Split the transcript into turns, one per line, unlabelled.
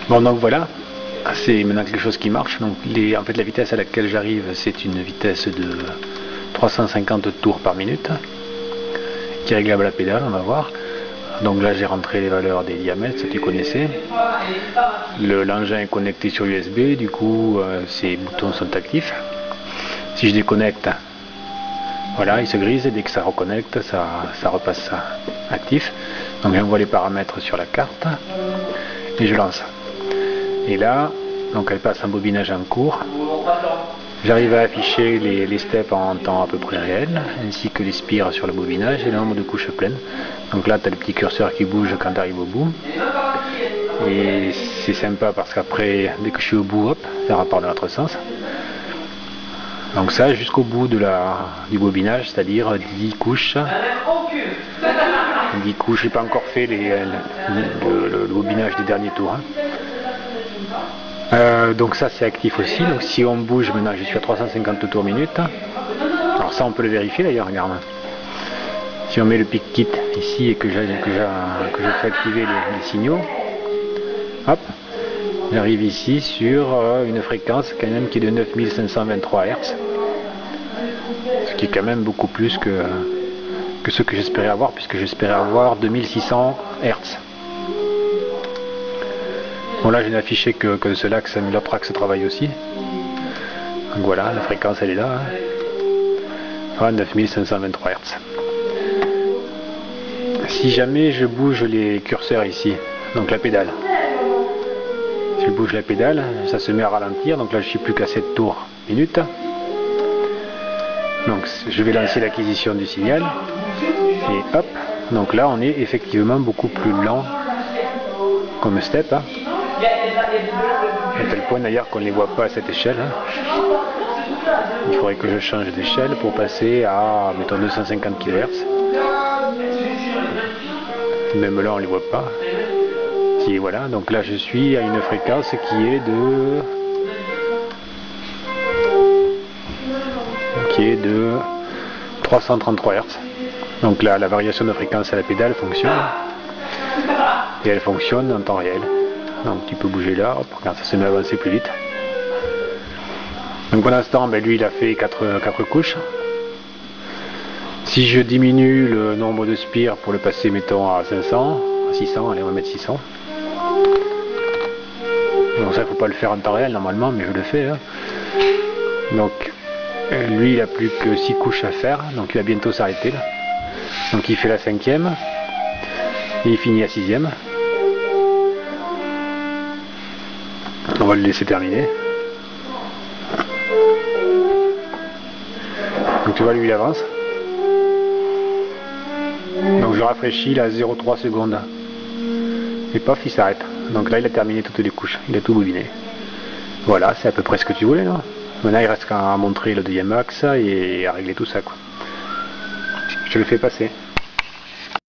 Bon, donc voilà, c'est maintenant quelque chose qui marche. Donc en fait la vitesse à laquelle j'arrive, c'est une vitesse de 350 tours par minute, qui est réglable à la pédale, on va voir. Donc là j'ai rentré les valeurs des diamètres, ça tu connaissais. L'engin est connecté sur USB, du coup ces boutons sont actifs. Si je déconnecte, voilà, il se grise et dès que ça reconnecte, ça repasse actif. Donc j'envoie les paramètres sur la carte et je lance. Et là, donc elle passe en bobinage en cours. J'arrive à afficher les steps en temps à peu près réel, ainsi que les spires sur le bobinage et le nombre de couches pleines. Donc là, tu as le petit curseur qui bouge quand tu arrives au bout. Et c'est sympa parce qu'après, dès que je suis au bout, hop, ça repart dans l'autre sens. Donc ça, jusqu'au bout du bobinage, c'est-à-dire 10 couches. 10 couches, j'ai pas encore fait le bobinage des derniers tours. Donc ça c'est actif aussi, donc si on bouge maintenant je suis à 350 tours minute. Alors ça on peut le vérifier d'ailleurs, regarde. Si on met le pic kit ici et que je fais activer les signaux, hop, j'arrive ici sur une fréquence quand même qui est de 9523 Hz. Ce qui est quand même beaucoup plus que ce que j'espérais avoir, puisque j'espérais avoir 2600 Hz. Bon là je n'ai affiché que ce axe, mais l'autre axe travaille aussi. Donc voilà, la fréquence elle est là. Hein. 9523 Hz. Si jamais je bouge les curseurs ici, donc la pédale. Si je bouge la pédale, ça se met à ralentir, donc là je suis plus qu'à 7 tours minute. Donc je vais lancer l'acquisition du signal. Et hop, donc là on est effectivement beaucoup plus lent comme step. Hein. À tel point d'ailleurs qu'on ne les voit pas à cette échelle. Hein. Il faudrait que je change d'échelle pour passer à, mettons, 250 kHz. Même là on ne les voit pas. Si, voilà, donc là je suis à une fréquence qui est de 333 Hz. Donc là la variation de fréquence à la pédale fonctionne. Et elle fonctionne en temps réel. Donc tu peux bouger là, hop, regarde, ça se met à avancer plus vite. Donc pour l'instant, lui il a fait 4 couches. Si je diminue le nombre de spires pour le passer, mettons, à 500, à 600, allez on va mettre 600. Donc ça il ne faut pas le faire en temps réel normalement, mais je le fais. Hein. Donc lui il a plus que 6 couches à faire, donc il va bientôt s'arrêter là. Donc il fait la 5e et il finit la 6e. On va le laisser terminer. Donc tu vois, lui il avance. Donc je rafraîchis là 0,3 secondes. Et paf, il s'arrête. Donc là il a terminé toutes les couches. Il a tout bobiné. Voilà, c'est à peu près ce que tu voulais là. Maintenant il reste qu'à montrer le deuxième axe et à régler tout ça quoi. Je te le fais passer.